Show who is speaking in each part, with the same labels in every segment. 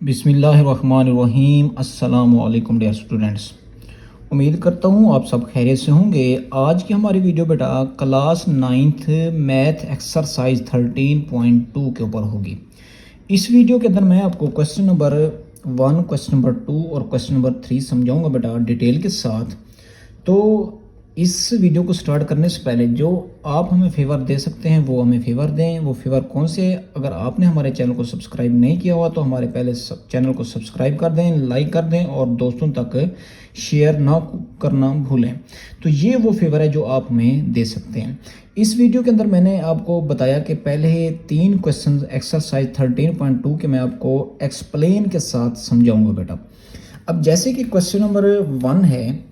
Speaker 1: बिस्मिल्लाहिर्रहमानिर्रहीम। अस्सलामु अलैकुम डियर स्टूडेंट्स, उम्मीद करता हूँ आप सब खैरियत से होंगे। आज की हमारी वीडियो बेटा क्लास 9th मैथ एक्सरसाइज 13.2 के ऊपर होगी। इस वीडियो के अंदर मैं आपको क्वेश्चन नंबर 1, क्वेश्चन नंबर 2 और क्वेश्चन नंबर 3 समझाऊंगा बेटा डिटेल के साथ। तो इस वीडियो को स्टार्ट करने से पहले जो आप हमें फेवर दे सकते हैं वो हमें फेवर दें। वो फेवर कौन से? अगर आपने हमारे चैनल को सब्सक्राइब नहीं किया हुआ तो हमारे पहले चैनल को सब्सक्राइब कर दें, लाइक कर दें और दोस्तों तक शेयर ना करना भूलें। तो ये वो फेवर है जो आप हमें दे सकते हैं। इस वीडियो के अंदर मैंने आपको बताया कि पहले 3 क्वेश्चन एक्सरसाइज 13.2 के मैं आपको एक्सप्लेन के साथ समझाऊंगा बेटा। अब जैसे कि क्वेश्चन नंबर 1 है,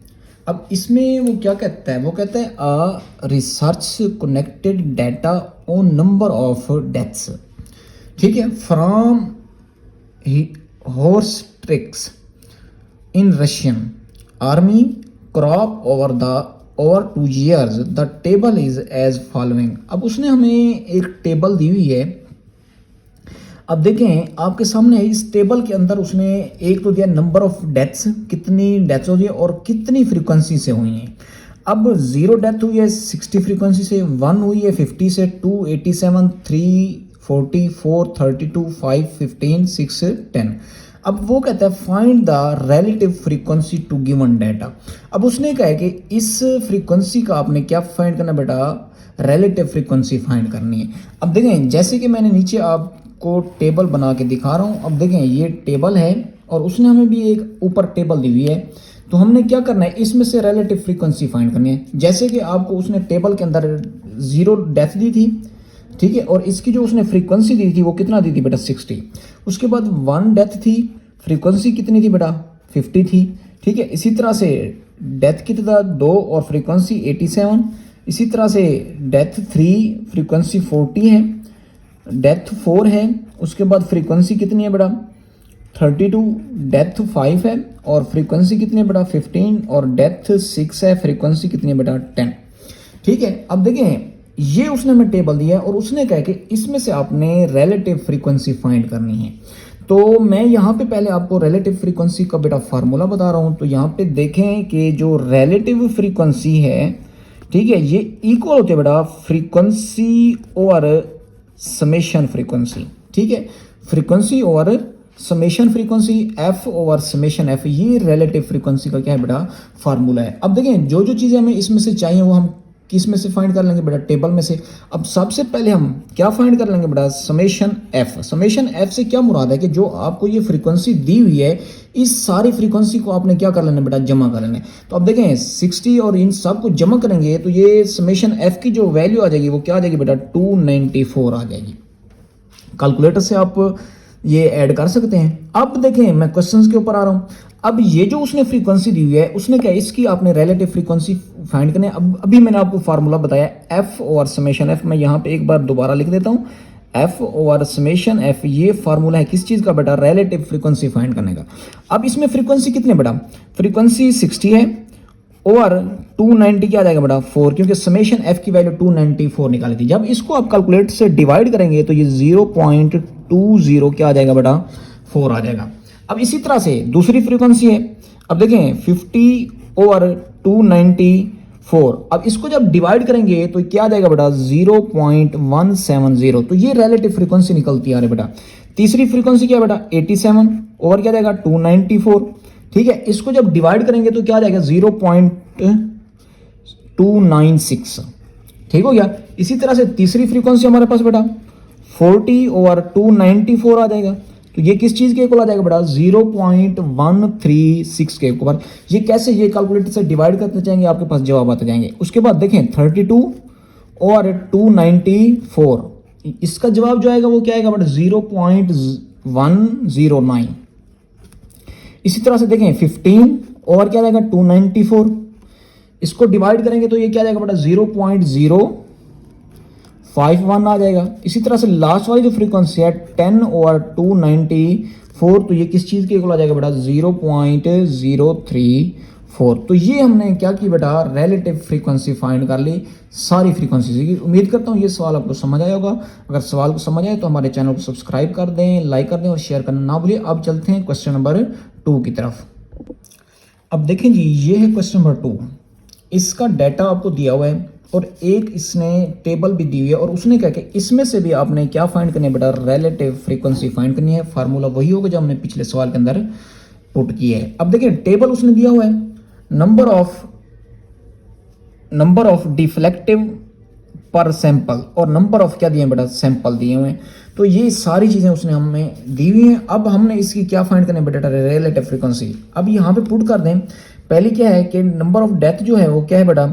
Speaker 1: अब इसमें वो क्या कहता है? वो कहता है a research connected data on number of deaths, ठीक है, from horse tricks in Russian army crop over 2 years। The table is as following. अब उसने हमें एक टेबल दी हुई है। अब देखें आपके सामने इस टेबल के अंदर उसने एक तो दिया नंबर ऑफ डेथ्स, कितनी डेथ्स हो रही है और कितनी फ्रीक्वेंसी से हुई हैं। अब 0 डेथ हुई है 60 फ्रीक्वेंसी से, 1 हुई है 50 से, 2 87, 3 40, 4 32, 5 15, 6 10। अब वो कहता है find the relative frequency to given data. अब उसने कहा है कि इस फ्रीक्वेंसी का आपने क्या फाइंड करना बेटा? रिलेटिव फ्रीक्वेंसी फाइंड करनी है। अब देखें जैसे कि मैंने नीचे आपको टेबल बना के दिखा रहा हूँ। अब देखें ये टेबल है और उसने हमें भी एक ऊपर टेबल दी हुई है। तो हमने क्या करना है, इसमें से रिलेटिव फ्रीक्वेंसी फाइंड करनी है। जैसे कि आपको उसने टेबल के अंदर 0 डेथ दी थी, ठीक है, और इसकी जो उसने फ्रीक्वेंसी दी थी वो कितना दी थी बेटा? 60। उसके बाद 1 डेथ थी, फ्रीक्वेंसी कितनी थी बेटा? 50 थी, ठीक है। इसी तरह से डेथ कितना? 2 और फ्रीक्वेंसी 87। इसी तरह से डेथ 3, फ्रीक्वेंसी 40 है। डेथ 4 है, उसके बाद फ्रीक्वेंसी कितनी है बेटा? 32। डेथ 5 है और फ्रीक्वेंसी कितनी है बेटा? 15। और डेथ 6 है, फ्रीक्वेंसी कितनी है बेटा? 10, ठीक है। अब देखें ये उसने हमें टेबल दिया है और उसने कहा कि इसमें से आपने रिलेटिव फ्रीक्वेंसी फाइंड करनी है। तो मैं यहाँ पे पहले आपको रिलेटिव फ्रीक्वेंसी का बेटा फार्मूला बता रहा हूँ। तो यहाँ पे देखें कि जो रिलेटिव फ्रीक्वेंसी है, ठीक है, ये इक्वल होते हैं बेटा फ्रीक्वेंसी और समेशन फ्रीक्वेंसी, ठीक है। फ्रीक्वेंसी और summation frequency, F over summation F, ये रिलेटिव फ्रीक्वेंसी का क्या है बेटा? फार्मूला है। अब देखें जो जो चीज़ें हमें इसमें से चाहिए वो हम किस में से फाइंड कर लेंगे बेटा? टेबल में से। अब सबसे पहले हम क्या फाइंड कर लेंगे बेटा? Summation F. समेशन एफ से क्या मुराद है कि जो आपको ये फ्रीक्वेंसी दी हुई है इस सारी फ्रीक्वेंसी को आपने क्या कर लेना बेटा? जमा कर लेना है। तो अब देखें 60 और इन सब को जमा करेंगे तो ये समेशन एफ की जो वैल्यू आ जाएगी वो क्या आ जाएगी बेटा? 294 आ जाएगी। कैलकुलेटर से आप ये ऐड कर सकते हैं। अब देखें मैं क्वेश्चंस के ऊपर आ रहा हूँ। अब ये जो उसने फ्रीक्वेंसी दी हुई है उसने क्या इसकी आपने रिलेटिव फ्रीक्वेंसी फाइंड करनी है। अब अभी मैंने आपको फार्मूला बताया एफ ओवर समेशन एफ। मैं यहाँ पे एक बार दोबारा लिख देता हूँ, एफ ओवर समेशन एफ। ये फार्मूला है किस चीज़ का बेटा? रिलेटिव फ्रीक्वेंसी फाइंड करने का। अब इसमें फ्रीक्वेंसी कितनी है बेटा? फ्रीक्वेंसी 60 है और 290 क्या आ जाएगा बेटा? 4, क्योंकि समेशन एफ की वैल्यू 294 निकाली थी। जब इसको आप कैलकुलेटर से डिवाइड करेंगे तो ये 0.20 क्या आ जाएगा बेटा? 4 आ जाएगा। अब इसी तरह से दूसरी फ्रीक्वेंसी है। अब देखें 50 ओवर 294। अब इसको जब डिवाइड करेंगे तो क्या आ जाएगा बेटा? 0.170। तो ये रिलेटिव फ्रीक्वेंसी निकलती है बेटा। तीसरी फ्रीक्वेंसी क्या है बेटा? 87 ओवर क्या जाएगा? 294, ठीक है। इसको जब डिवाइड करेंगे तो क्या आ जाएगा? 0.296, ठीक हो गया। इसी तरह से तीसरी फ्रीक्वेंसी हमारे पास बेटा 40 ओवर 294 आ जाएगा। तो ये किस चीज़ के इक्वल आ जाएगा बेटा? 0.136 के इक्वल। ये कैसे? ये कैलकुलेटर से डिवाइड करते जाएंगे आपके पास जवाब आते जाएंगे। उसके बाद देखें 32 और 294, इसका जवाब जो आएगा वो क्या आएगा बेटा? 0.109। इसी तरह से देखें 15 और क्या आएगा? 294, इसको डिवाइड करेंगे तो ये क्या जाएगा बेटा? 0.051 आ जाएगा। इसी तरह से लास्ट वाली जो फ्रीक्वेंसी है 10 और 294, तो ये किस चीज़ के इक्वल आ जाएगा बेटा? 4। तो ये हमने क्या की बेटा, रिलेटिव फ्रीक्वेंसी फाइंड कर ली सारी फ्रीक्वेंसी की। उम्मीद करता हूँ ये सवाल आपको समझ आया होगा। अगर सवाल को समझ आए तो हमारे चैनल को सब्सक्राइब कर दें, लाइक कर दें और शेयर करना ना भूलिए। अब चलते हैं क्वेश्चन नंबर 2 की तरफ। अब देखें जी, ये है क्वेश्चन नंबर 2। इसका डाटा आपको दिया हुआ है और एक इसने टेबल भी दी हुई है और उसने कहा कि इसमें से भी आपने क्या फाइंड करनी है बेटा, रिलेटिव फ्रीक्वेंसी फाइंड करनी है। फार्मूला वही होगा जो हमने पिछले सवाल के अंदर पुट किया है। अब देखिए टेबल उसने दिया हुआ है, नंबर ऑफ डिफ्लेक्टिव पर सैंपल और नंबर ऑफ क्या दिए बेटा, सैंपल दिए हुए हैं। तो ये सारी चीजें उसने हमें दी हुई हैं। अब हमने इसकी क्या फाइंड करनी है बेटा, रिलेटिव फ्रीक्वेंसी। अब यहाँ पे पुट कर दें। पहले क्या है कि नंबर ऑफ डेथ जो है वो क्या है बेटा,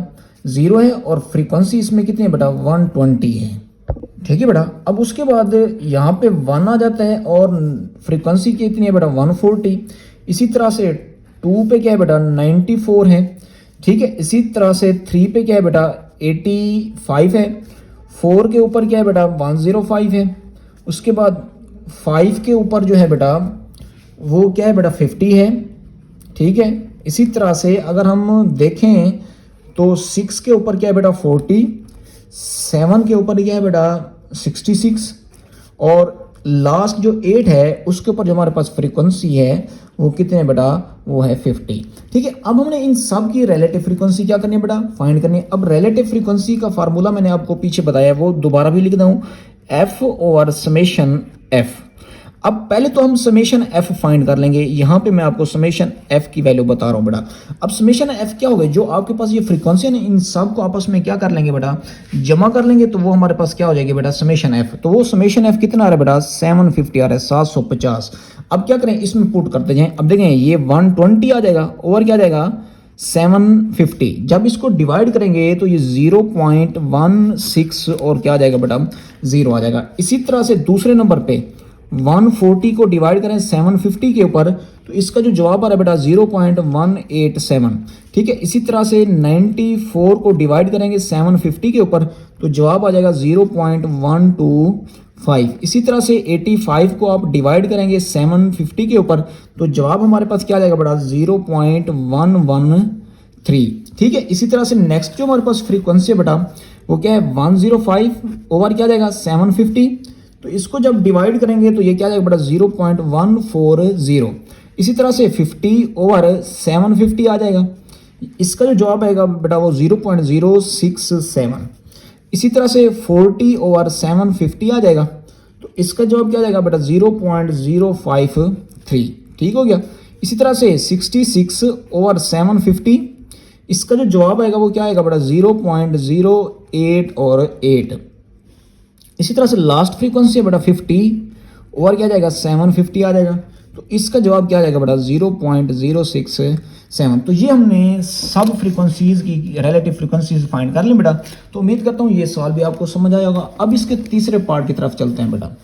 Speaker 1: 0 है और फ्रीक्वेंसी इसमें कितनी है बेटा, 120 है। ठीक है बेटा। अब उसके बाद यहाँ पे 1 आ जाता है और फ्रीक्वेंसी कितनी है बेटा, 140। इसी तरह से 2 पे क्या है बेटा, 94 है। ठीक है। इसी तरह से 3 पे क्या है बेटा, 85 है। 4 के ऊपर क्या है बेटा, 105 है। उसके बाद 5 के ऊपर जो है बेटा वो क्या है बेटा, 50 है। ठीक है। इसी तरह से अगर हम देखें तो 6 के ऊपर क्या है बेटा, 40। 7 के ऊपर क्या है बेटा, 66। और लास्ट जो 8 है उसके ऊपर जो हमारे पास फ्रीक्वेंसी है वो कितने है बेटा, वो है 50। ठीक है। अब हमने इन सब की रिलेटिव फ्रीक्वेंसी क्या करनी है बेटा, फाइंड करनी है। अब रिलेटिव फ्रीक्वेंसी का फार्मूला मैंने आपको पीछे बताया, वो दोबारा भी लिख दूं, एफ ओवर समेशन एफ। अब पहले तो हम समेशन एफ फाइंड कर लेंगे। यहां पे मैं आपको समेशन एफ की वैल्यू बता रहा हूं बेटा। अब समेशन एफ क्या होगा, जो आपके पास ये फ्रीक्वेंसी है ना, इन सब को आपस में क्या कर लेंगे बेटा, जमा कर लेंगे। तो वो हमारे पास क्या हो जाएगी बेटा, समेशन एफ। तो वो समेशन एफ कितना आ रहा है बेटा, 750 आ रहा है, 750। अब क्या करें, इसमें पुट करते जाएं। अब देखें ये 120 आ जाएगा और क्या आ जाएगा, 750। जब इसको डिवाइड करेंगे तो ये 0.16 और क्या आ जाएगा बेटा, 0 आ जाएगा। इसी तरह से दूसरे नंबर पे 140 को डिवाइड करें 750 के ऊपर तो इसका जो जवाब आ रहा है बेटा 0.187। ठीक है। इसी तरह से 94 को डिवाइड करेंगे 750 के ऊपर तो जवाब आ जाएगा 0.125। इसी तरह से 85 को आप डिवाइड करेंगे 750 के ऊपर तो जवाब हमारे पास क्या आ जाएगा बेटा, 0.113। ठीक है। इसी तरह से नेक्स्ट जो हमारे पास फ्रीक्वेंसी है बेटा वो क्या है, 105 ओवर क्या आ जाएगा, 750। तो इसको जब डिवाइड करेंगे तो ये क्या आ जाएगा बेटा, 0.140। इसी तरह से 50 ओवर 750 आ जाएगा। इसका जो जवाब आएगा बेटा वो 0.067। इसी तरह से 40 ओवर 750 आ जाएगा तो इसका जवाब क्या आ जाएगा बेटा, 0.053। ठीक हो गया। इसी तरह से 66 ओवर 750 इसका जो जवाब आएगा वो क्या आएगा बेटा, 0.08 और 8। इसी तरह से लास्ट फ्रीक्वेंसी है बेटा 50 और क्या जाएगा, 750 आ जाएगा। तो इसका जवाब क्या आ जाएगा बेटा, 0.067। तो ये हमने सब फ्रीक्वेंसीज की रिलेटिव फ्रीक्वेंसीज फाइंड कर ली बेटा। तो उम्मीद करता हूँ ये सवाल भी आपको समझ आया होगा। अब इसके तीसरे पार्ट की तरफ चलते हैं बेटा।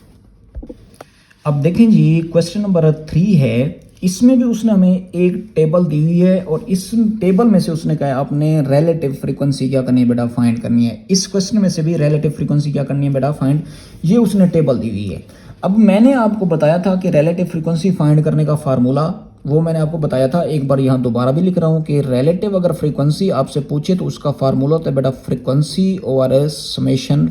Speaker 1: अब देखें जी, क्वेश्चन नंबर 3 है। इसमें भी उसने हमें एक टेबल दी हुई है और इस टेबल में से उसने कहा आपने रिलेटिव फ्रीक्वेंसी क्या करनी है बेटा, फाइंड करनी है। इस क्वेश्चन में से भी रिलेटिव फ्रीक्वेंसी क्या करनी है बेटा, फाइंड। ये उसने टेबल दी हुई है। अब मैंने आपको बताया था कि रिलेटिव फ्रीक्वेंसी फाइंड करने का फार्मूला वो मैंने आपको बताया था, एक बार यहाँ दोबारा भी लिख रहा हूँ कि रिलेटिव अगर फ्रीक्वेंसी आपसे पूछे तो उसका फार्मूला होता है बेटा फ्रीक्वेंसी ओवर समेशन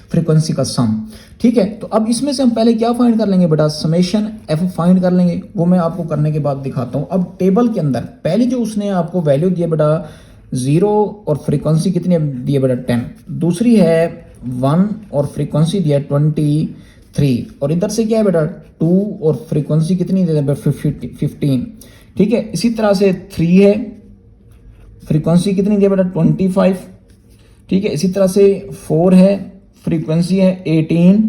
Speaker 1: फ्रीक्वेंसी का सम। ठीक है। तो अब इसमें से हम पहले क्या फाइंड कर लेंगे बेटा, समेशन एफ फाइंड कर लेंगे। वो मैं आपको करने के बाद दिखाता हूँ। अब टेबल के अंदर पहले जो उसने आपको वैल्यू दिया बेटा 0 और फ्रीक्वेंसी कितनी दी है बेटा, 10। दूसरी है 1 और फ्रीक्वेंसी दिया 23 और इधर से क्या है बेटा 2 और फ्रीक्वेंसी कितनी दे बेटा 15। ठीक है। इसी तरह से 3 है, फ्रीक्वेंसी कितनी दी बेटा 25। ठीक है। इसी तरह से 4 है, फ्रीक्वेंसी है 18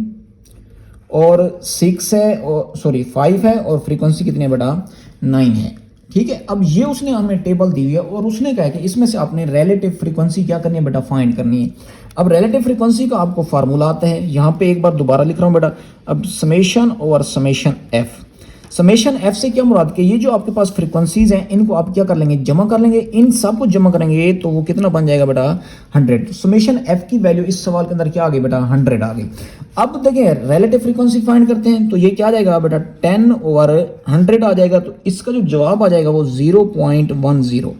Speaker 1: और 6 है और 5 है और फ्रीक्वेंसी कितनी है बेटा 9 है। ठीक है। अब ये उसने हमें टेबल दी हुई है और उसने कहा कि इसमें से आपने रिलेटिव फ्रीक्वेंसी क्या करनी है बेटा, फाइंड करनी है। अब रिलेटिव फ्रीक्वेंसी का आपको फार्मूला आता है, यहाँ पे एक बार दोबारा लिख रहा हूँ बेटा। अब समेशन और समेशन एफ। समेशन एफ से क्या मुराद के ये जो आपके पास फ्रीक्वेंसीज हैं इनको आप क्या कर लेंगे, जमा कर लेंगे, इन सब को जमा करेंगे तो वो कितना बन जाएगा बेटा 100। तो समेशन एफ की वैल्यू इस सवाल के अंदर क्या आ गई बेटा 100 आ गई। अब देखिए रिलेटिव फ्रीक्वेंसी फाइंड करते हैं तो ये क्या आ जाएगा बेटा 10/100 आ जाएगा। तो इसका जो जवाब आ जाएगा वो 0.10।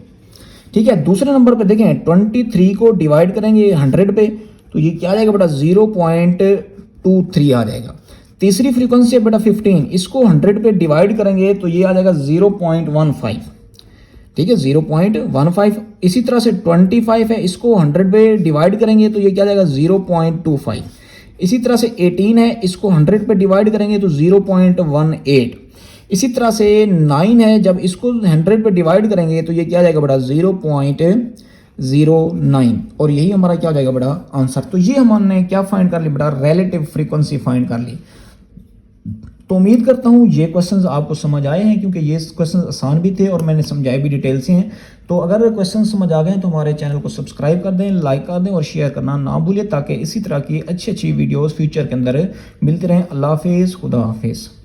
Speaker 1: ठीक है, दूसरे नंबर पे देखें 23 को डिवाइड करेंगे 100 पे तो ये क्या आ जाएगा बेटा 0.23 आ जाएगा। तीसरी फ्रीक्वेंसी है बेटा 15, इसको 100 पे डिवाइड करेंगे तो ये आ जाएगा 0.15। ठीक है 0.15। इसी तरह से 25 है, इसको 100 पे डिवाइड करेंगे तो ये क्या आ जाएगा 0.25। इसी तरह से 18 है, इसको 100 पे डिवाइड करेंगे तो 0.18। इसी तरह से 9 है, जब इसको 100 पे डिवाइड करेंगे तो ये क्या आ जाएगा बेटा 0.09। और यही हमारा क्या हो जाएगा बेटा आंसर। तो ये हमने क्या फाइंड कर ली बेटा रिलेटिव फ्रीक्वेंसी फाइंड कर ली। तो उम्मीद करता हूँ ये क्वेश्चंस आपको समझ आए हैं, क्योंकि ये क्वेश्चंस आसान भी थे और मैंने समझाए भी डिटेल से हैं। तो अगर क्वेश्चन समझ आ गए तो हमारे चैनल को सब्सक्राइब कर दें, लाइक कर दें और शेयर करना ना भूलिए, ताकि इसी तरह की अच्छी अच्छी वीडियोस फ्यूचर के अंदर मिलते रहें। अल्लाह हाफिज़, खुदा हाफिज़।